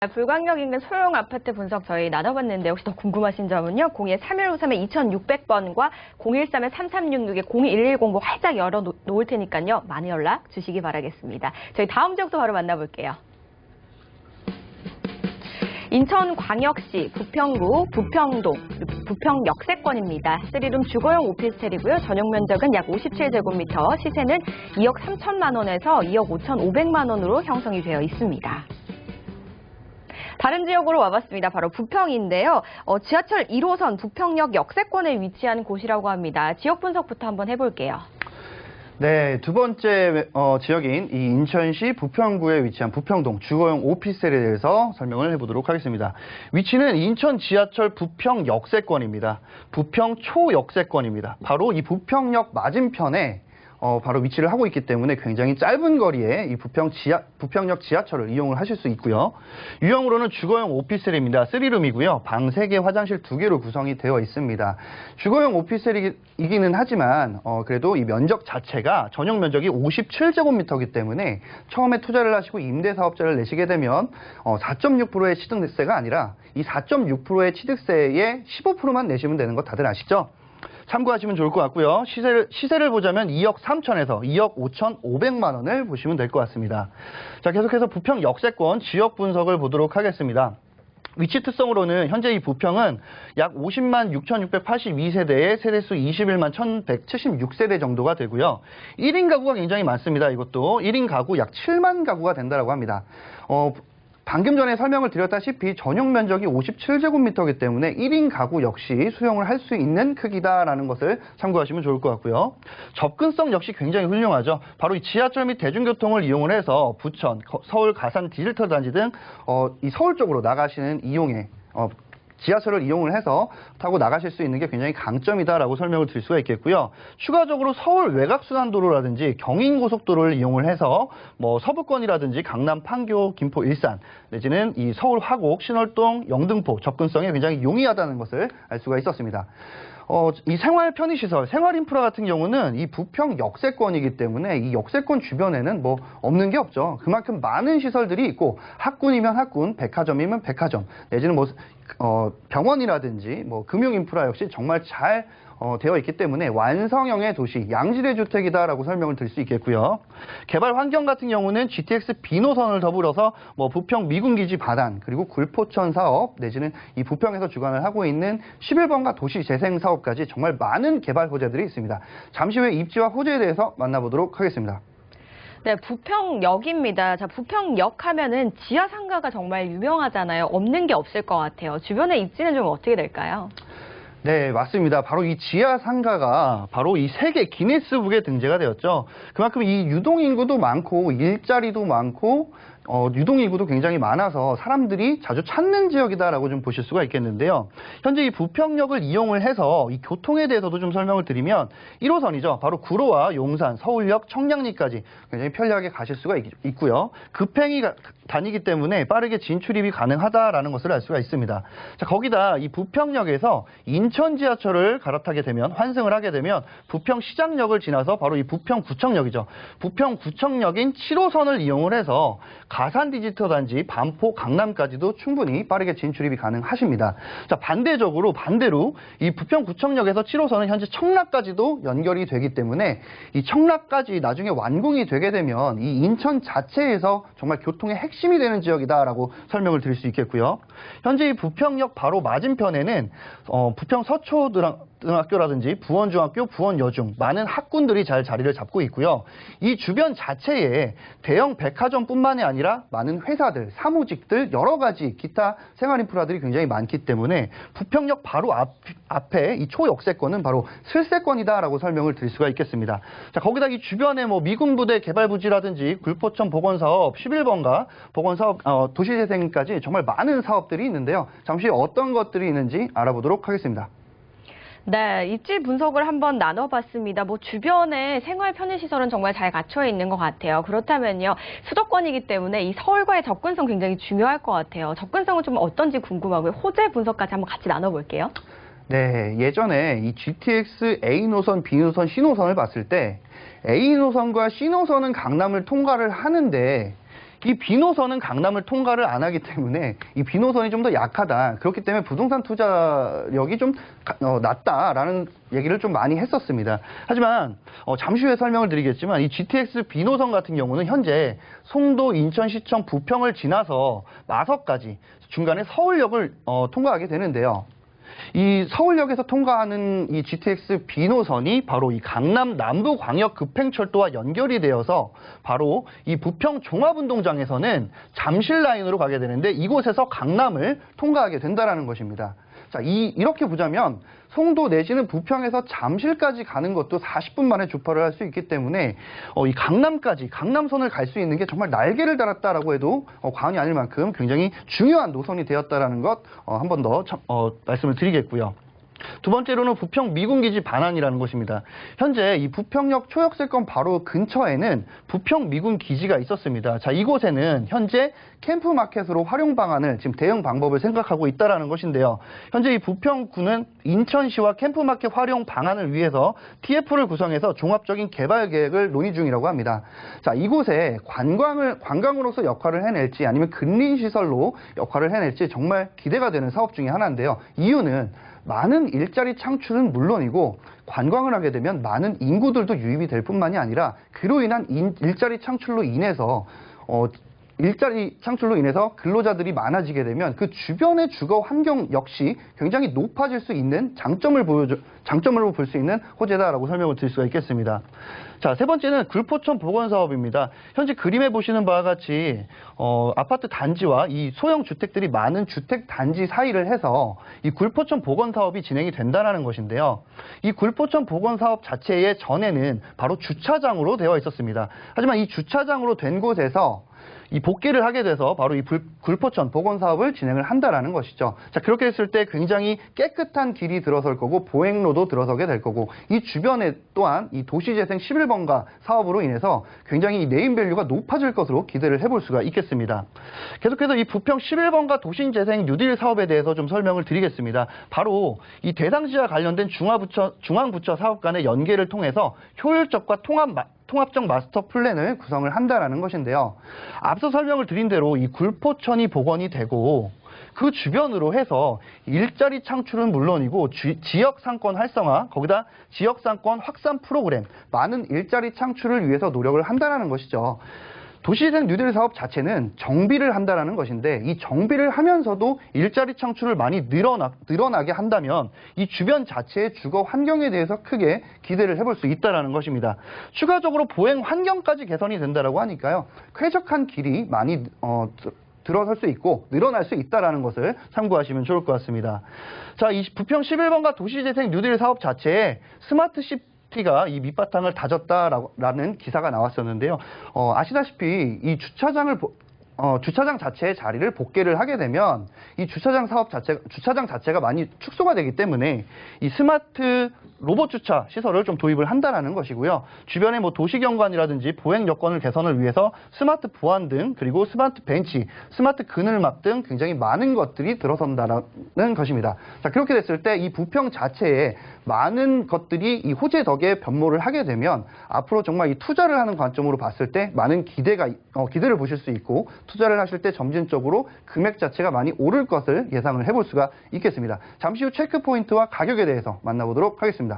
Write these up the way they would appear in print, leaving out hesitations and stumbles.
불광역 인근 소형 아파트 분석 저희 나눠봤는데 혹시 더 궁금하신 점은요. 02-3153-2600번과 013-3366-0110 뭐 활짝 열어놓을 테니까요. 많은 연락 주시기 바라겠습니다. 저희 다음 지역도 바로 만나볼게요. 인천광역시 부평구 부평동 부평역세권입니다. 3룸 주거용 오피스텔이고요. 전용 면적은 약 57제곱미터, 시세는 2억 3천만 원에서 2억 5,500만 원으로 형성이 되어 있습니다. 다른 지역으로 와봤습니다. 바로 부평인데요. 지하철 1호선 부평역 역세권에 위치한 곳이라고 합니다. 지역 분석부터 한번 해볼게요. 네, 두 번째 지역인 이 인천시 부평구에 위치한 부평동 주거용 오피스텔에 대해서 설명을 해보도록 하겠습니다. 위치는 인천 지하철 부평 역세권입니다. 부평 초역세권입니다. 바로 이 부평역 맞은편에 바로 위치를 하고 있기 때문에 굉장히 짧은 거리에 이 부평역 지하철을 이용을 하실 수 있고요. 유형으로는 주거용 오피스텔입니다. 3룸이고요. 방 3개, 화장실 2개로 구성이 되어 있습니다. 주거용 오피스텔이기는 하지만 그래도 이 면적 자체가 전용 면적이 57제곱미터이기 때문에 처음에 투자를 하시고 임대사업자를 내시게 되면 4.6%의 취득세가 아니라 이 4.6%의 취득세의 15%만 내시면 되는 거 다들 아시죠? 참고하시면 좋을 것 같고요. 시세를 보자면 2억 3천에서 2억 5,500만 원을 보시면 될 것 같습니다. 자, 계속해서 부평 역세권 지역 분석을 보도록 하겠습니다. 위치 특성으로는 현재 이 부평은 약 50만 6,682세대의 세대수 21만 1,176세대 정도가 되고요. 1인 가구가 굉장히 많습니다. 이것도 1인 가구 약 7만 가구가 된다고 합니다. 방금 전에 설명을 드렸다시피 전용 면적이 57제곱미터이기 때문에 1인 가구 역시 수용을 할 수 있는 크기다라는 것을 참고하시면 좋을 것 같고요. 접근성 역시 굉장히 훌륭하죠. 바로 이 지하철 및 대중교통을 이용을 해서 부천, 서울 가산 디지털 단지 등 이 서울 쪽으로 나가시는 이용에 지하철을 이용을 해서 타고 나가실 수 있는 게 굉장히 강점이다라고 설명을 드릴 수가 있겠고요. 추가적으로 서울 외곽순환도로라든지 경인고속도로를 이용을 해서 뭐 서부권이라든지 강남, 판교, 김포, 일산 내지는 이 서울 화곡, 신월동, 영등포 접근성이 굉장히 용이하다는 것을 알 수가 있었습니다. 이 생활 편의시설, 생활 인프라 같은 경우는 이 부평 역세권이기 때문에 이 역세권 주변에는 뭐 없는 게 없죠. 그만큼 많은 시설들이 있고 학군이면 학군, 백화점이면 백화점, 내지는 뭐 병원이라든지 뭐 금융 인프라 역시 정말 잘 되어 있기 때문에 완성형의 도시, 양질의 주택이다라고 설명을 드릴 수 있겠고요. 개발 환경 같은 경우는 GTX B노선을 더불어서 뭐 부평 미군기지 바단, 그리고 굴포천 사업, 내지는 이 부평에서 주관을 하고 있는 11번가 도시 재생 사업까지 정말 많은 개발 호재들이 있습니다. 잠시 후에 입지와 호재에 대해서 만나보도록 하겠습니다. 네, 부평역입니다. 자, 부평역 하면은 지하 상가가 정말 유명하잖아요. 없는 게 없을 것 같아요. 주변의 입지는 좀 어떻게 될까요? 네, 맞습니다. 바로 이 지하 상가가 바로 이 세계 기네스북에 등재가 되었죠. 그만큼 이 유동인구도 많고 일자리도 많고 유동인구도 굉장히 많아서 사람들이 자주 찾는 지역이다라고 좀 보실 수가 있겠는데요. 현재 이 부평역을 이용을 해서 이 교통에 대해서도 좀 설명을 드리면 1호선이죠. 바로 구로와 용산, 서울역, 청량리까지 굉장히 편리하게 가실 수가 있고요. 급행이 다니기 때문에 빠르게 진출입이 가능하다라는 것을 알 수가 있습니다. 자, 거기다 이 부평역에서 인천 지하철을 갈아타게 되면, 환승을 하게 되면 부평시장역을 지나서 바로 이 부평구청역이죠. 부평구청역인 7호선을 이용을 해서 가산 디지털 단지, 반포, 강남까지도 충분히 빠르게 진출입이 가능하십니다. 자, 반대로 이 부평구청역에서 7호선은 현재 청라까지도 연결이 되기 때문에 이 청라까지 나중에 완공이 되게 되면 이 인천 자체에서 정말 교통의 핵심이 되는 지역이다라고 설명을 드릴 수 있겠고요. 현재 이 부평역 바로 맞은편에는 부평 서초등학교라든지 부원중학교, 부원여중 많은 학군들이 잘 자리를 잡고 있고요. 이 주변 자체에 대형 백화점뿐만이 아니라 많은 회사들, 사무직들, 여러 가지 기타 생활 인프라들이 굉장히 많기 때문에 부평역 바로 앞에 이 초역세권은 바로 슬세권이다라고 설명을 드릴 수가 있겠습니다. 자, 거기다 이 주변에 뭐 미군부대 개발부지라든지 굴포천 보건사업, 11번가 보건사업, 도시재생까지 정말 많은 사업들이 있는데요. 잠시 어떤 것들이 있는지 알아보도록 하겠습니다. 네, 입지 분석을 한번 나눠봤습니다. 뭐 주변에 생활 편의시설은 정말 잘 갖춰 있는 것 같아요. 그렇다면요, 수도권이기 때문에 이 서울과의 접근성 굉장히 중요할 것 같아요. 접근성은 좀 어떤지 궁금하고요. 호재 분석까지 한번 같이 나눠볼게요. 네, 예전에 이 GTX A노선, B노선, C노선을 봤을 때 A노선과 C노선은 강남을 통과를 하는데 이 비노선은 강남을 통과를 안 하기 때문에 이 비노선이 좀 더 약하다. 그렇기 때문에 부동산 투자력이 좀 낮다라는 얘기를 좀 많이 했었습니다. 하지만 잠시 후에 설명을 드리겠지만 이 GTX 비노선 같은 경우는 현재 송도 인천시청 부평을 지나서 마석까지 중간에 서울역을 통과하게 되는데요. 이 서울역에서 통과하는 이 GTX B노선이 바로 이 강남 남부광역급행철도와 연결이 되어서 바로 이 부평 종합운동장에서는 잠실 라인으로 가게 되는데 이곳에서 강남을 통과하게 된다는 것입니다. 자, 이렇게 보자면 송도 내지는 부평에서 잠실까지 가는 것도 40분 만에 주파를 할 수 있기 때문에 이 강남까지 강남선을 갈 수 있는 게 정말 날개를 달았다라고 해도 과언이 아닐 만큼 굉장히 중요한 노선이 되었다라는 것 한 번 더 말씀을 드리겠고요. 두 번째로는 부평 미군기지 반환이라는 곳입니다. 현재 이 부평역 초역세권 바로 근처에는 부평 미군기지가 있었습니다. 자, 이곳에는 현재 캠프마켓으로 활용 방안을 지금 대응 방법을 생각하고 있다는 것인데요. 현재 이 부평구는 인천시와 캠프마켓 활용 방안을 위해서 TF를 구성해서 종합적인 개발 계획을 논의 중이라고 합니다. 자, 이곳에 관광으로서 역할을 해낼지 아니면 근린시설로 역할을 해낼지 정말 기대가 되는 사업 중에 하나인데요. 이유는 많은 일자리 창출은 물론이고 관광을 하게 되면 많은 인구들도 유입이 될 뿐만이 아니라 그로 인한 일자리 창출로 인해서 근로자들이 많아지게 되면 그 주변의 주거 환경 역시 굉장히 높아질 수 있는 장점으로 볼 수 있는 호재다라고 설명을 드릴 수가 있겠습니다. 자, 세 번째는 굴포천 복원 사업입니다. 현재 그림에 보시는 바와 같이 아파트 단지와 이 소형 주택들이 많은 주택 단지 사이를 해서 이 굴포천 복원 사업이 진행이 된다는 것인데요. 이 굴포천 복원 사업 자체의 전에는 바로 주차장으로 되어 있었습니다. 하지만 이 주차장으로 된 곳에서 이 복귀를 하게 돼서 바로 이 굴포천 복원 사업을 진행을 한다라는 것이죠. 자, 그렇게 했을 때 굉장히 깨끗한 길이 들어설 거고 보행로도 들어서게 될 거고 이 주변에 또한 이 도시재생 11번가 사업으로 인해서 굉장히 네임밸류가 높아질 것으로 기대를 해볼 수가 있겠습니다. 계속해서 이 부평 11번가 도시재생 뉴딜 사업에 대해서 좀 설명을 드리겠습니다. 바로 이 대상지와 관련된 중앙부처 사업 간의 연계를 통해서 효율적과 통합적 마스터 플랜을 구성을 한다는 것인데요. 앞서 설명을 드린 대로 이 굴포천이 복원이 되고 그 주변으로 해서 일자리 창출은 물론이고 지역 상권 활성화, 거기다 지역 상권 확산 프로그램, 많은 일자리 창출을 위해서 노력을 한다는 것이죠. 도시재생 뉴딜 사업 자체는 정비를 한다는 것인데 이 정비를 하면서도 일자리 창출을 많이 늘어나게 한다면 이 주변 자체의 주거 환경에 대해서 크게 기대를 해볼 수 있다는 것입니다. 추가적으로 보행 환경까지 개선이 된다고 하니까요. 쾌적한 길이 많이 들어설 수 있고 늘어날 수 있다는 것을 참고하시면 좋을 것 같습니다. 자, 이 부평 11번가 도시재생 뉴딜 사업 자체에 스마트시티가 이 밑바탕을 다졌다라는 기사가 나왔었는데요. 아시다시피 이 주차장 자체의 자리를 복개를 하게 되면 이 주차장 자체가 많이 축소가 되기 때문에 이 스마트 로봇 주차 시설을 좀 도입을 한다는 것이고요. 주변에 뭐 도시경관이라든지 보행 여건을 개선을 위해서 스마트 보안 등 그리고 스마트 벤치, 스마트 그늘막 등 굉장히 많은 것들이 들어선다는 것입니다. 자, 그렇게 됐을 때 이 부평 자체에 많은 것들이 이 호재 덕에 변모를 하게 되면 앞으로 정말 이 투자를 하는 관점으로 봤을 때 많은 기대를 보실 수 있고 투자를 하실 때 점진적으로 금액 자체가 많이 오를 것을 예상을 해볼 수가 있겠습니다. 잠시 후 체크 포인트와 가격에 대해서 만나보도록 하겠습니다.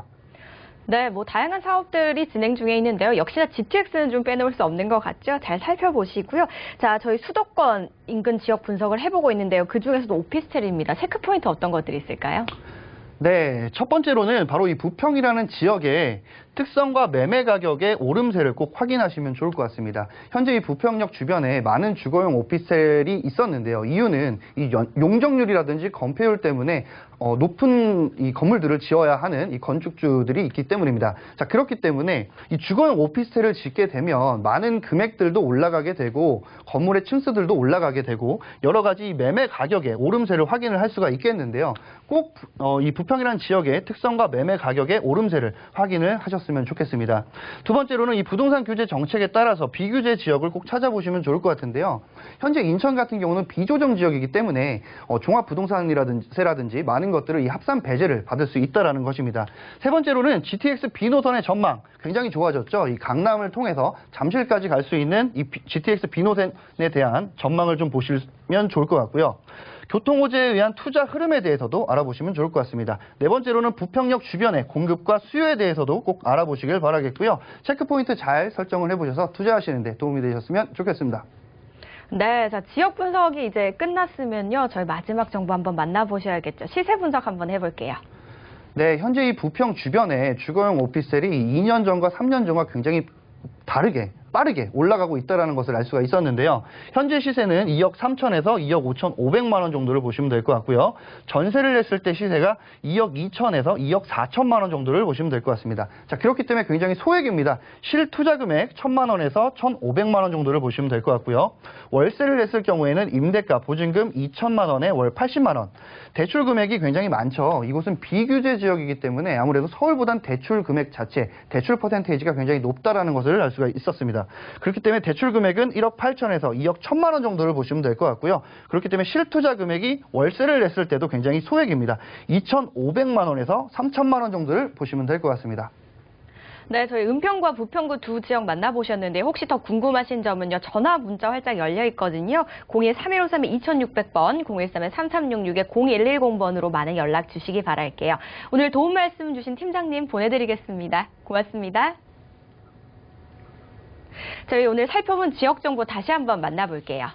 네, 뭐 다양한 사업들이 진행 중에 있는데요. 역시나 GTX는 좀 빼놓을 수 없는 것 같죠? 잘 살펴보시고요. 자, 저희 수도권 인근 지역 분석을 해보고 있는데요. 그중에서도 오피스텔입니다. 체크 포인트 어떤 것들이 있을까요? 네, 첫 번째로는 바로 이 부평이라는 지역의 특성과 매매 가격의 오름세를 꼭 확인하시면 좋을 것 같습니다. 현재 이 부평역 주변에 많은 주거용 오피스텔이 있었는데요. 이유는 이 용적률이라든지 건폐율 때문에 높은 이 건물들을 지어야 하는 이 건축주들이 있기 때문입니다. 자, 그렇기 때문에 이 주거용 오피스텔을 짓게 되면 많은 금액들도 올라가게 되고 건물의 층수들도 올라가게 되고 여러 가지 매매 가격의 오름세를 확인을 할 수가 있겠는데요. 꼭 이 부평이라는 지역의 특성과 매매 가격의 오름세를 확인을 하셨습니다. 하셨으면 좋겠습니다. 두 번째로는 이 부동산 규제 정책에 따라서 비규제 지역을 꼭 찾아보시면 좋을 것 같은데요. 현재 인천 같은 경우는 비조정 지역이기 때문에 종합부동산세라든지 많은 것들을 이 합산 배제를 받을 수 있다는 것입니다. 세 번째로는 GTX B노선의 전망 굉장히 좋아졌죠. 이 강남을 통해서 잠실까지 갈 수 있는 이 GTX B노선에 대한 전망을 좀 보시면 좋을 것 같고요. 교통호재에 의한 투자 흐름에 대해서도 알아보시면 좋을 것 같습니다. 네 번째로는 부평역 주변의 공급과 수요에 대해서도 꼭 알아보시길 바라겠고요. 체크포인트 잘 설정을 해보셔서 투자하시는 데 도움이 되셨으면 좋겠습니다. 네, 자, 지역 분석이 이제 끝났으면요. 저희 마지막 정보 한번 만나보셔야겠죠. 시세 분석 한번 해볼게요. 네, 현재 이 부평 주변에 주거용 오피스텔이 2년 전과 3년 전과 굉장히 빠르게 올라가고 있다는 것을 알 수가 있었는데요. 현재 시세는 2억 3천에서 2억 5,500만 원 정도를 보시면 될 것 같고요. 전세를 냈을 때 시세가 2억 2천에서 2억 4천만 원 정도를 보시면 될 것 같습니다. 자, 그렇기 때문에 굉장히 소액입니다. 실투자 금액 1,000만 원에서 1,500만 원 정도를 보시면 될 것 같고요. 월세를 냈을 경우에는 임대가 보증금 2천만 원에 월 80만 원. 대출 금액이 굉장히 많죠. 이곳은 비규제 지역이기 때문에 아무래도 서울보단 대출 금액 자체, 대출 퍼센테이지가 굉장히 높다라는 것을 알 수가 있었습니다. 그렇기 때문에 대출 금액은 1억 8천에서 2억 1천만 원 정도를 보시면 될 것 같고요. 그렇기 때문에 실투자 금액이 월세를 냈을 때도 굉장히 소액입니다. 2,500만 원에서 3천만 원 정도를 보시면 될 것 같습니다. 네, 저희 은평과 부평구 두 지역 만나보셨는데 혹시 더 궁금하신 점은요. 전화, 문자 활짝 열려 있거든요. 02-3153-2600번, 013-3366-0110번으로 많은 연락 주시기 바랄게요. 오늘 도움 말씀 주신 팀장님 보내드리겠습니다. 고맙습니다. 저희 오늘 살펴본 지역 정보 다시 한번 만나볼게요.